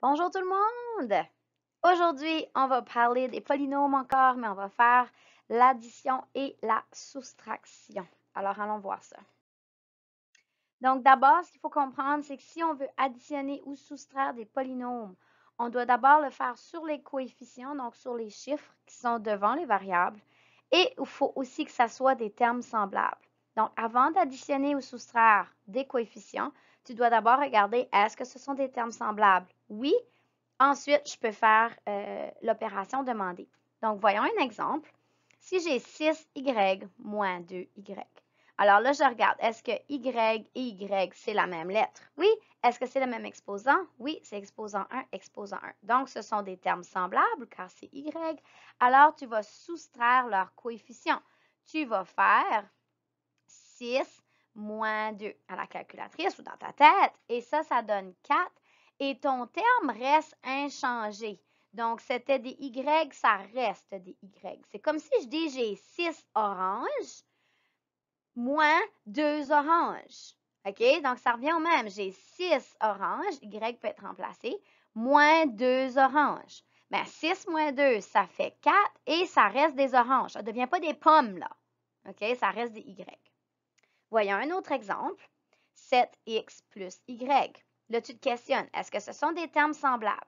Bonjour tout le monde! Aujourd'hui, on va parler des polynômes encore, mais on va faire l'addition et la soustraction. Alors, allons voir ça. Donc, d'abord, ce qu'il faut comprendre, c'est que si on veut additionner ou soustraire des polynômes, on doit d'abord le faire sur les coefficients, donc sur les chiffres qui sont devant les variables, et il faut aussi que ça soit des termes semblables. Donc, avant d'additionner ou soustraire des coefficients, tu dois d'abord regarder est-ce que ce sont des termes semblables? Oui. Ensuite, je peux faire l'opération demander. Donc, voyons un exemple. Si j'ai 6y moins 2y, alors là, je regarde, est-ce que y et y, c'est la même lettre? Oui. Est-ce que c'est le même exposant? Oui, c'est exposant 1, exposant 1. Donc, ce sont des termes semblables car c'est y. Alors, tu vas soustraire leurs coefficients. Tu vas faire 6 moins 2 à la calculatrice ou dans ta tête. Et ça donne 4. Et ton terme reste inchangé. Donc, c'était des Y, ça reste des Y. C'est comme si je dis j'ai 6 oranges moins 2 oranges. OK? Donc, ça revient au même. J'ai 6 oranges, Y peut être remplacé, moins 2 oranges. Mais 6 moins 2, ça fait 4 et ça reste des oranges. Ça ne devient pas des pommes, là. OK? Ça reste des Y. Voyons un autre exemple. 7x plus y. Là, tu te questionnes, est-ce que ce sont des termes semblables?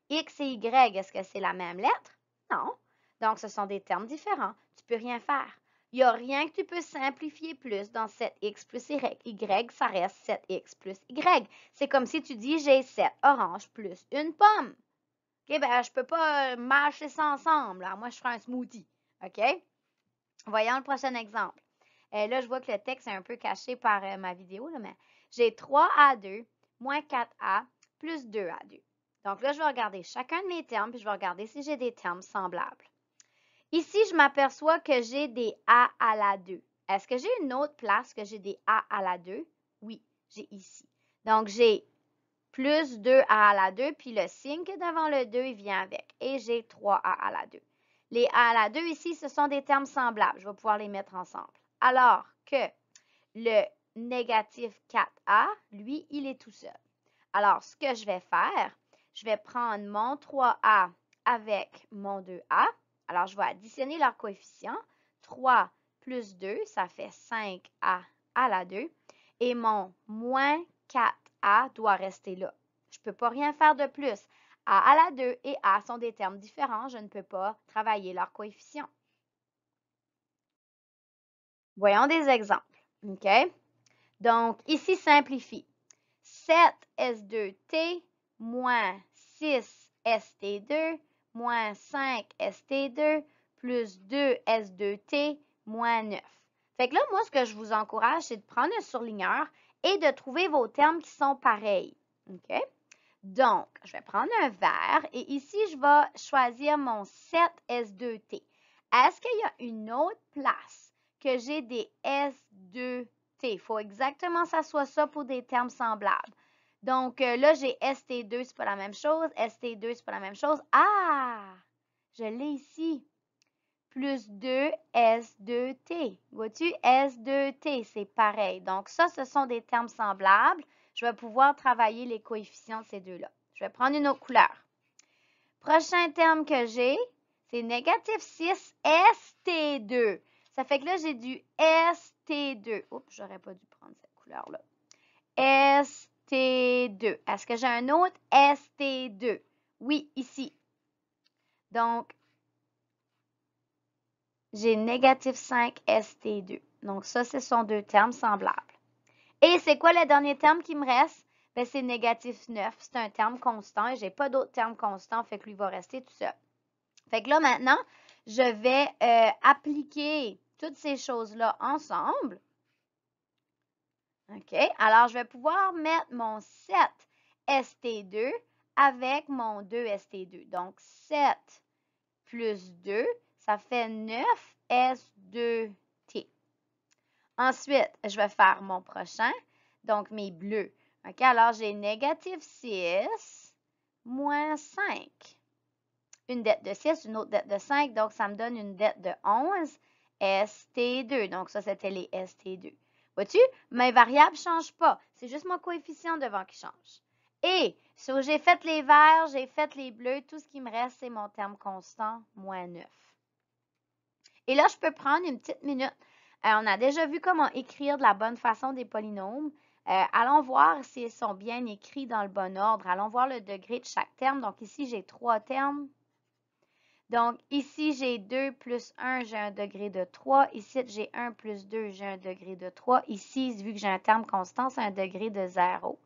X et y, est-ce que c'est la même lettre? Non. Donc, ce sont des termes différents. Tu ne peux rien faire. Il n'y a rien que tu peux simplifier plus dans 7x plus y. Y, ça reste 7x plus y. C'est comme si tu dis, j'ai 7 oranges plus une pomme. OK, ben, je ne peux pas mâcher ça ensemble. Alors, moi, je ferai un smoothie. OK? Voyons le prochain exemple. Là, je vois que le texte est un peu caché par ma vidéo, là, mais j'ai 3A2 moins 4A plus 2A2. Donc là, je vais regarder chacun de mes termes, puis je vais regarder si j'ai des termes semblables. Ici, je m'aperçois que j'ai des A à la 2. Est-ce que j'ai une autre place que j'ai des A à la 2? Oui, j'ai ici. Donc, j'ai plus 2A à la 2, puis le signe qui est devant le 2, il vient avec. Et j'ai 3A à la 2. Les A à la 2 ici, ce sont des termes semblables. Je vais pouvoir les mettre ensemble. Alors que le négatif 4A, lui, il est tout seul. Alors, ce que je vais faire, je vais prendre mon 3A avec mon 2A. Alors, je vais additionner leurs coefficients. 3 plus 2, ça fait 5A à la 2. Et mon moins 4A doit rester là. Je ne peux pas rien faire de plus. A à la 2 et A sont des termes différents. Je ne peux pas travailler leurs coefficients. Voyons des exemples. OK? Donc, ici, simplifie. 7S2T moins 6ST2 moins 5ST2 plus 2S2T moins 9. Fait que là, moi, ce que je vous encourage, c'est de prendre un surligneur et de trouver vos termes qui sont pareils. OK? Donc, je vais prendre un verre et ici, je vais choisir mon 7S2T. Est-ce qu'il y a une autre place que j'ai des S2T? Il faut exactement que ça soit ça pour des termes semblables. Donc, là, j'ai ST2, c'est pas la même chose. ST2, c'est pas la même chose. Ah! Je l'ai ici. Plus 2 S2T. Vois-tu? S2T, c'est pareil. Donc, ça, ce sont des termes semblables. Je vais pouvoir travailler les coefficients de ces deux-là. Je vais prendre une autre couleur. Prochain terme que j'ai, c'est négatif 6 ST2. Ça fait que là, j'ai du ST2. Oups, j'aurais pas dû prendre cette couleur-là. ST2. Est-ce que j'ai un autre ST2? Oui, ici. Donc, j'ai négatif 5 ST2. Donc, ça, ce sont deux termes semblables. Et c'est quoi le dernier terme qui me reste? Ben, c'est négatif 9. C'est un terme constant et je n'ai pas d'autres termes constants, fait que lui va rester tout seul. Fait que là, maintenant, je vais appliquer toutes ces choses-là ensemble. OK? Alors, je vais pouvoir mettre mon 7 ST2 avec mon 2 ST2. Donc, 7 plus 2, ça fait 9 S2T. Ensuite, je vais faire mon prochain, donc mes bleus. OK? Alors, j'ai négatif 6 moins 5. Une dette de 6, une autre dette de 5, donc ça me donne une dette de 11 ST2. Donc, ça, c'était les ST2. Vois-tu? Mes variables ne changent pas. C'est juste mon coefficient devant qui change. Et So, j'ai fait les verts, j'ai fait les bleus. Tout ce qui me reste, c'est mon terme constant, moins 9. Et là, je peux prendre une petite minute. On a déjà vu comment écrire de la bonne façon des polynômes. Allons voir s'ils sont bien écrits dans le bon ordre. Allons voir le degré de chaque terme. Donc, ici, j'ai 3 termes. Donc, ici, j'ai 2 plus 1, j'ai un degré de 3. Ici, j'ai 1 plus 2, j'ai un degré de 3. Ici, vu que j'ai un terme constant, c'est un degré de 0.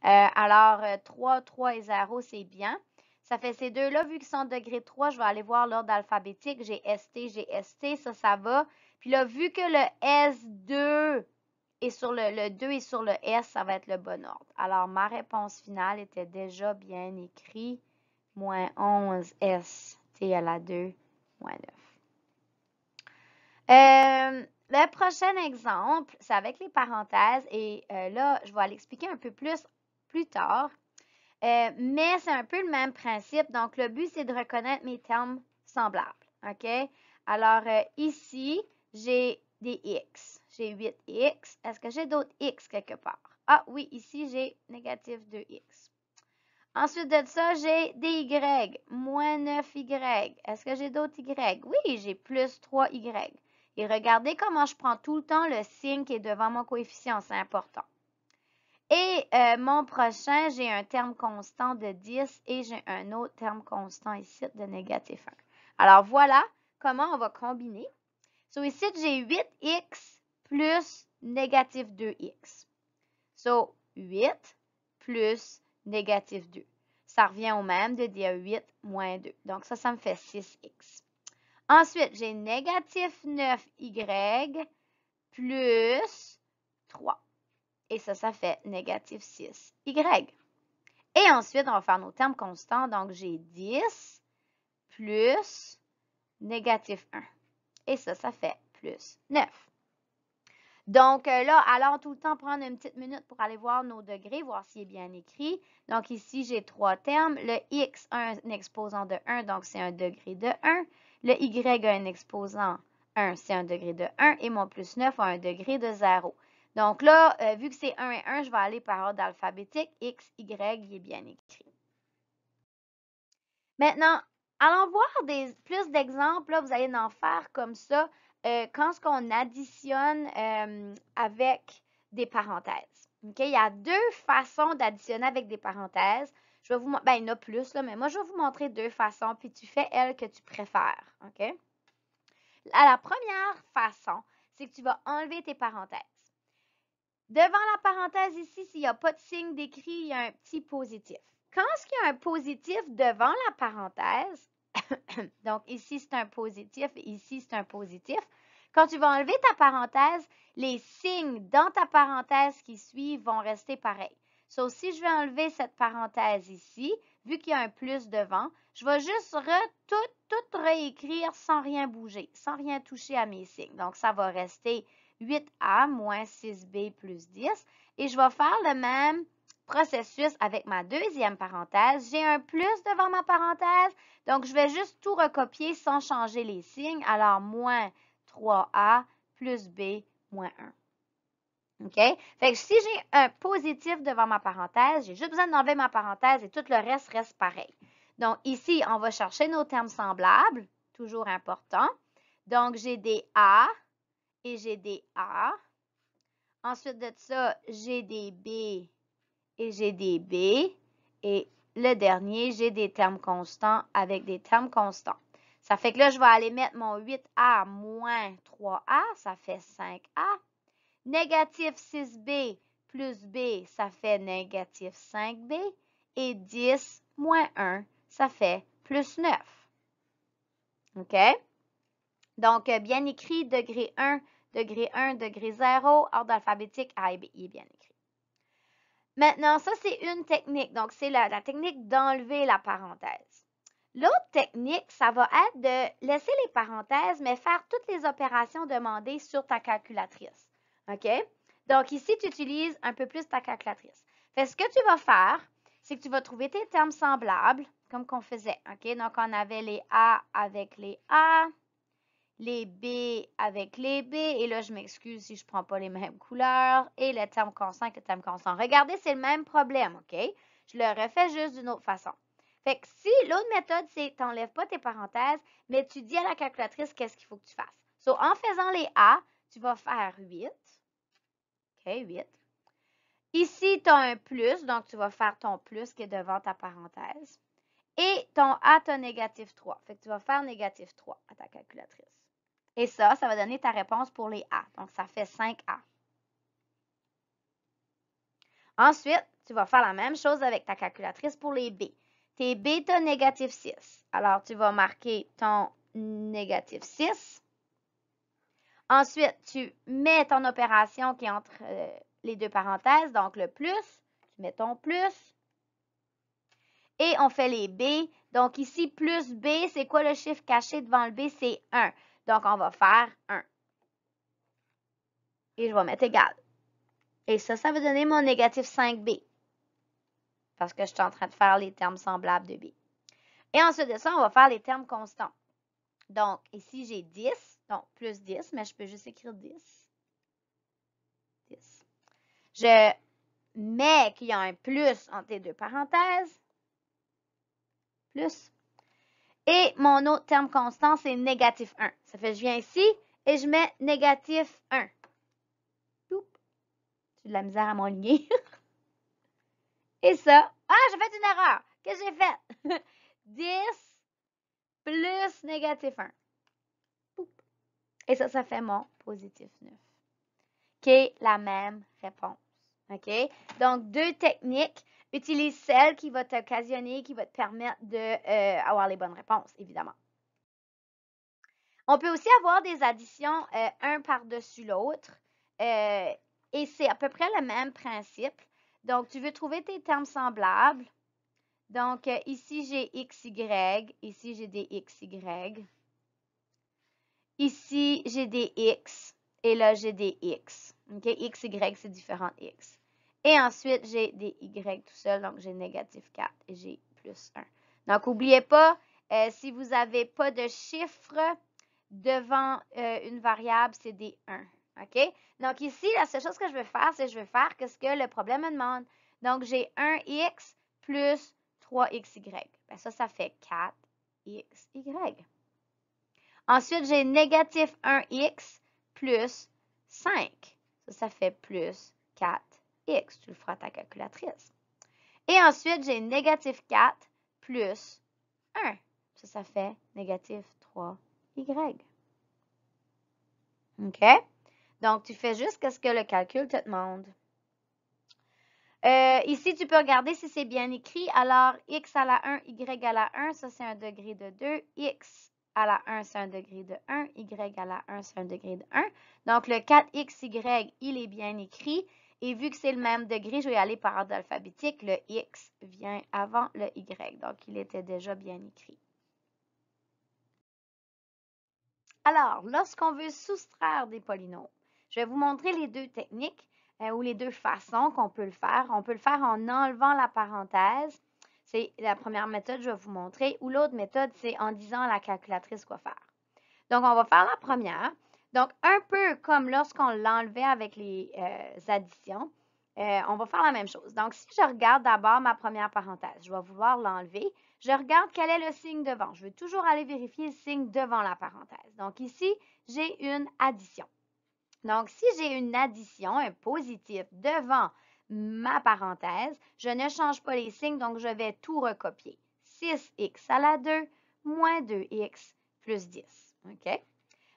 Alors, 3, 3 et 0, c'est bien. Ça fait ces deux-là, vu qu'ils sont degré 3, je vais aller voir l'ordre alphabétique. J'ai ST, ça va. Puis là, vu que le S2 est sur le 2 est sur le S, ça va être le bon ordre. Alors, ma réponse finale était déjà bien écrite. Moins 11 S, T à la 2, moins 9. Le prochain exemple, c'est avec les parenthèses. Et là, je vais aller expliquer un peu plus tard. Mais c'est un peu le même principe. Donc, le but, c'est de reconnaître mes termes semblables. OK? Alors, ici, j'ai des X. J'ai 8X. Est-ce que j'ai d'autres X quelque part? Ah oui, ici, j'ai négatif 2X. Ensuite de ça, j'ai des Y, moins 9Y. Est-ce que j'ai d'autres Y? Oui, j'ai plus 3Y. Et regardez comment je prends tout le temps le signe qui est devant mon coefficient. C'est important. Et mon prochain, j'ai un terme constant de 10 et j'ai un autre terme constant ici de négatif 1. Alors, voilà comment on va combiner. So, ici, j'ai 8x plus négatif 2x. So, 8 plus négatif 2. Ça revient au même de dire 8 moins 2. Donc, ça me fait 6x. Ensuite, j'ai négatif 9y plus 3. Et ça fait négatif 6y. Et ensuite, on va faire nos termes constants. Donc, j'ai 10 plus négatif 1. Et ça fait plus 9. Donc, là, allons tout le temps prendre une petite minute pour aller voir nos degrés, voir s'il est bien écrit. Donc, ici, j'ai 3 termes. Le x a un exposant de 1, donc c'est un degré de 1. Le y a un exposant 1, c'est un degré de 1. Et mon plus 9 a un degré de 0. Donc là, vu que c'est 1 et 1, je vais aller par ordre alphabétique. X, Y, il est bien écrit. Maintenant, allons voir plus d'exemples. Là, vous allez en faire comme ça quand on additionne avec des parenthèses. Okay? Il y a 2 façons d'additionner avec des parenthèses. Je vais vous il y en a plus, là, mais moi, je vais vous montrer 2 façons, puis tu fais elle que tu préfères. OK? La première façon, c'est que tu vas enlever tes parenthèses. Devant la parenthèse ici, s'il n'y a pas de signe d'écrit, il y a un petit positif. Quand est-ce qu'il y a un positif devant la parenthèse, donc ici c'est un positif et ici c'est un positif, quand tu vas enlever ta parenthèse, les signes dans ta parenthèse qui suivent vont rester pareils. So, si je vais enlever cette parenthèse ici, vu qu'il y a un plus devant, je vais juste tout réécrire sans rien bouger, sans rien toucher à mes signes. Donc, ça va rester 8A moins 6B plus 10. Et je vais faire le même processus avec ma deuxième parenthèse. J'ai un plus devant ma parenthèse, donc je vais juste tout recopier sans changer les signes. Alors, moins 3A plus B moins 1. OK? Fait que si j'ai un positif devant ma parenthèse, j'ai juste besoin d'enlever ma parenthèse et tout le reste pareil. Donc, ici, on va chercher nos termes semblables, toujours important. Donc, j'ai des A et j'ai des A. Ensuite de ça, j'ai des B et j'ai des B. Et le dernier, j'ai des termes constants avec des termes constants. Ça fait que là, je vais aller mettre mon 8A moins 3A, ça fait 5A. Négatif 6B plus B, ça fait négatif 5B. Et 10 moins 1, ça fait plus 9. OK? Donc, bien écrit, degré 1, degré 0, ordre alphabétique A et B. Il est bien écrit. Maintenant, ça, c'est une technique. Donc, c'est la technique d'enlever la parenthèse. L'autre technique, ça va être de laisser les parenthèses, mais faire toutes les opérations demandées sur ta calculatrice. OK? Donc, ici, tu utilises un peu plus ta calculatrice. Fait ce que tu vas faire, c'est que tu vas trouver tes termes semblables, comme qu'on faisait. OK? Donc, on avait les A avec les A, les B avec les B, et là, je m'excuse si je ne prends pas les mêmes couleurs, et le terme constant avec le terme constant. Regardez, c'est le même problème, OK? Je le refais juste d'une autre façon. Fait que si l'autre méthode, c'est tu n'enlèves pas tes parenthèses, mais tu dis à la calculatrice qu'est-ce qu'il faut que tu fasses. So, en faisant les A, tu vas faire 8. OK, 8. Ici, tu as un plus, donc tu vas faire ton plus qui est devant ta parenthèse. Et ton A, tu as négatif 3. Fait que tu vas faire négatif 3 à ta calculatrice. Et ça va donner ta réponse pour les A. Donc, ça fait 5A. Ensuite, tu vas faire la même chose avec ta calculatrice pour les B. Tes B, tu as négatif 6. Alors, tu vas marquer ton négatif 6. Ensuite, tu mets ton opération qui est entre les deux parenthèses, donc le plus, tu mets ton plus. Et on fait les B. Donc ici, plus B, c'est quoi le chiffre caché devant le B? C'est 1. Donc, on va faire 1. Et je vais mettre égal. Et ça va donner mon négatif 5B. Parce que je suis en train de faire les termes semblables de B. Et ensuite de ça, on va faire les termes constants. Donc, ici, j'ai 10. Donc, plus 10, mais je peux juste écrire 10. 10. Je mets qu'il y a un plus entre les deux parenthèses. Plus. Et mon autre terme constant, c'est négatif 1. Ça fait que je viens ici et je mets négatif 1. J'ai de la misère à m'enligner. Et ça, j'ai fait une erreur. Qu'est-ce que j'ai fait? 10 plus négatif 1. Et ça fait mon positif 9. Qui est la même réponse. OK? Donc, deux techniques. Utilise celle qui va t'occasionner, qui va te permettre d'avoir les bonnes réponses, évidemment. On peut aussi avoir des additions un par-dessus l'autre. Et c'est à peu près le même principe. Donc, tu veux trouver tes termes semblables. Donc, ici, j'ai XY. Ici, j'ai des XY. Ici, j'ai des X. Et là, j'ai des X. OK? XY, c'est différents X. Et ensuite, j'ai des Y tout seul. Donc, j'ai négatif 4 et j'ai plus 1. Donc, n'oubliez pas, si vous n'avez pas de chiffre devant une variable, c'est des 1. OK? Donc, ici, la seule chose que je vais faire, c'est que je vais faire ce que le problème me demande. Donc, j'ai 1x plus 3xy. Bien, ça fait 4xy. Ensuite, j'ai négatif 1x plus 5. Ça fait plus 4x. Tu le feras à ta calculatrice. Et ensuite, j'ai négatif 4 plus 1. Ça fait négatif 3y. OK? Donc, tu fais juste ce que le calcul te demande. Ici, tu peux regarder si c'est bien écrit. Alors, x à la 1, y à la 1, ça c'est un degré de 2. X à la 1, c'est un degré de 1. Y à la 1, c'est un degré de 1. Donc, le 4xy, il est bien écrit. Et vu que c'est le même degré, je vais aller par ordre alphabétique. Le x vient avant le y. Donc, il était déjà bien écrit. Alors, lorsqu'on veut soustraire des polynômes, je vais vous montrer les deux techniques ou les deux façons qu'on peut le faire. On peut le faire en enlevant la parenthèse. C'est la première méthode que je vais vous montrer. Ou l'autre méthode, c'est en disant à la calculatrice quoi faire. Donc, on va faire la première. Donc, un peu comme lorsqu'on l'enlevait avec les additions, on va faire la même chose. Donc, si je regarde d'abord ma première parenthèse, je vais vouloir l'enlever. Je regarde quel est le signe devant. Je veux toujours aller vérifier le signe devant la parenthèse. Donc, ici, j'ai une addition. Donc, si j'ai une addition, un positif devant ma parenthèse, je ne change pas les signes, donc je vais tout recopier. 6x à la 2 moins 2x plus 10. OK?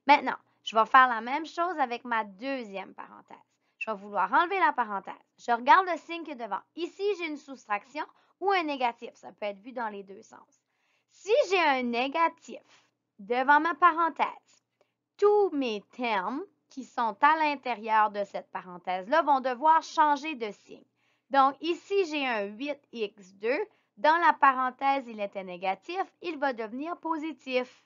Maintenant, je vais faire la même chose avec ma deuxième parenthèse. Je vais vouloir enlever la parenthèse. Je regarde le signe qui est devant. Ici, j'ai une soustraction ou un négatif. Ça peut être vu dans les deux sens. Si j'ai un négatif devant ma parenthèse, tous mes termes qui sont à l'intérieur de cette parenthèse-là vont devoir changer de signe. Donc, ici, j'ai un 8x2. Dans la parenthèse, il était négatif. Il va devenir positif.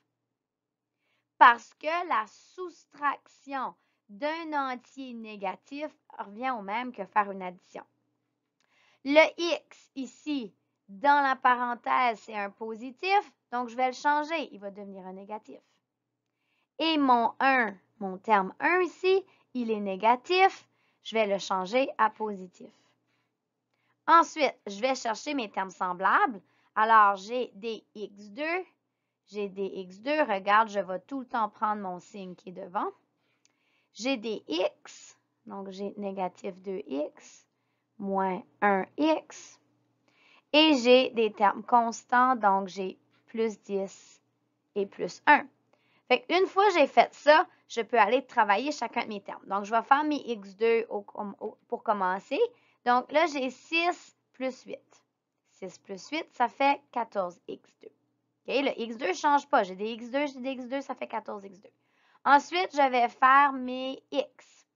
Parce que la soustraction d'un entier négatif revient au même que faire une addition. Le x ici, dans la parenthèse, c'est un positif, donc je vais le changer, il va devenir un négatif. Et mon 1, mon terme 1 ici, il est négatif, je vais le changer à positif. Ensuite, je vais chercher mes termes semblables. Alors, j'ai des x2, j'ai des x2. Regarde, je vais tout le temps prendre mon signe qui est devant. J'ai des x, donc j'ai négatif 2x, moins 1x. Et j'ai des termes constants, donc j'ai plus 10 et plus 1. Fait une fois que j'ai fait ça, je peux aller travailler chacun de mes termes. Donc, je vais faire mes x2 pour commencer. Donc, là, j'ai 6 plus 8. 6 plus 8, ça fait 14x2. OK? Le x2 ne change pas. J'ai des x2, ça fait 14x2. Ensuite, je vais faire mes x.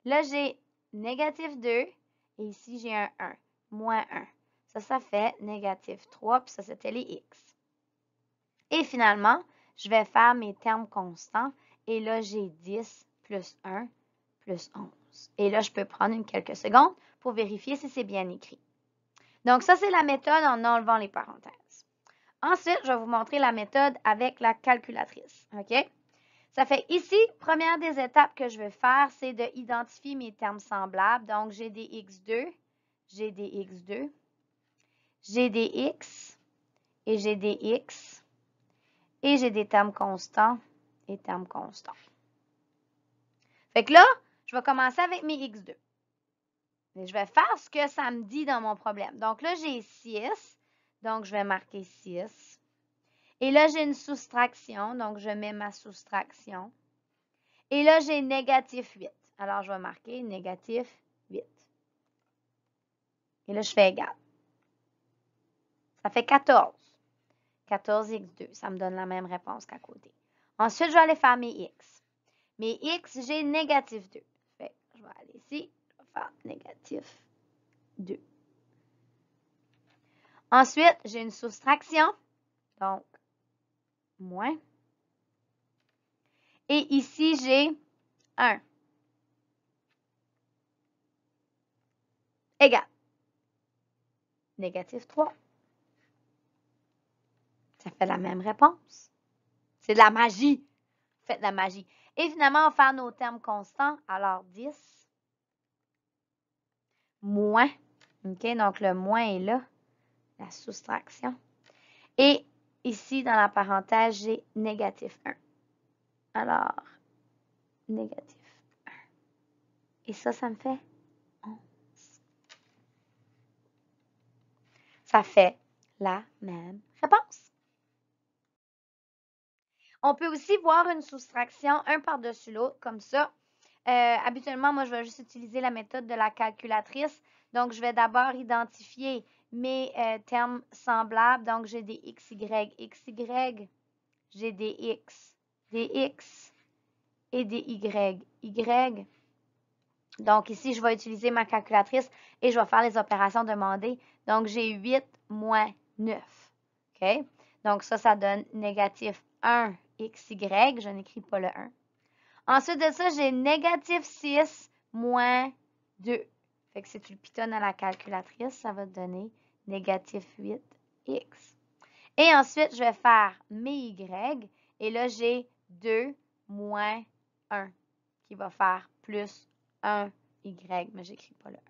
Là, j'ai négatif 2 et ici, j'ai un 1, moins 1. Ça fait négatif 3, puis ça, c'était les x. Et finalement, je vais faire mes termes constants. Et là, j'ai 10 plus 1 plus 11. Et là, je peux prendre quelques secondes pour vérifier si c'est bien écrit. Donc, ça, c'est la méthode en enlevant les parenthèses. Ensuite, je vais vous montrer la méthode avec la calculatrice. OK? Ça fait ici, première des étapes que je vais faire, c'est d'identifier mes termes semblables. Donc, j'ai des x2, j'ai des x2, j'ai des x et j'ai des x. Et j'ai des termes constants et termes constants. Fait que là, je vais commencer avec mes x2. Et je vais faire ce que ça me dit dans mon problème. Donc là, j'ai 6. Donc, je vais marquer 6. Et là, j'ai une soustraction. Donc, je mets ma soustraction. Et là, j'ai négatif 8. Alors, je vais marquer négatif 8. Et là, je fais égal. Ça fait 14. 14x2. Ça me donne la même réponse qu'à côté. Ensuite, je vais aller faire mes x. Mes x, j'ai négatif 2. Fait, je vais aller ici, je vais faire négatif 2. Ensuite, j'ai une soustraction, donc moins. Et ici, j'ai 1. Égal. Négatif 3. Ça fait la même réponse. C'est de la magie. Faites de la magie. Et finalement, on va faire nos termes constants. Alors, 10 moins. OK, donc le moins est là. La soustraction. Et ici, dans la parenthèse, j'ai négatif 1. Alors, négatif 1. Et ça me fait 11. Ça fait la même réponse. On peut aussi voir une soustraction un par-dessus l'autre, comme ça. Habituellement, moi, je vais juste utiliser la méthode de la calculatrice. Donc, je vais d'abord identifier mes termes semblables. Donc, j'ai des xy, j'ai des x et des y. Donc, ici, je vais utiliser ma calculatrice et je vais faire les opérations demandées. Donc, j'ai 8 moins 9. OK? Donc, ça donne négatif 1 xy. Je n'écris pas le 1. Ensuite de ça, j'ai négatif 6 moins 2. Fait que si tu le pitonnes à la calculatrice, ça va te donner négatif 8x. Et ensuite, je vais faire mes y. Et là, j'ai 2 moins 1 qui va faire plus 1y, mais j'écris pas le 1.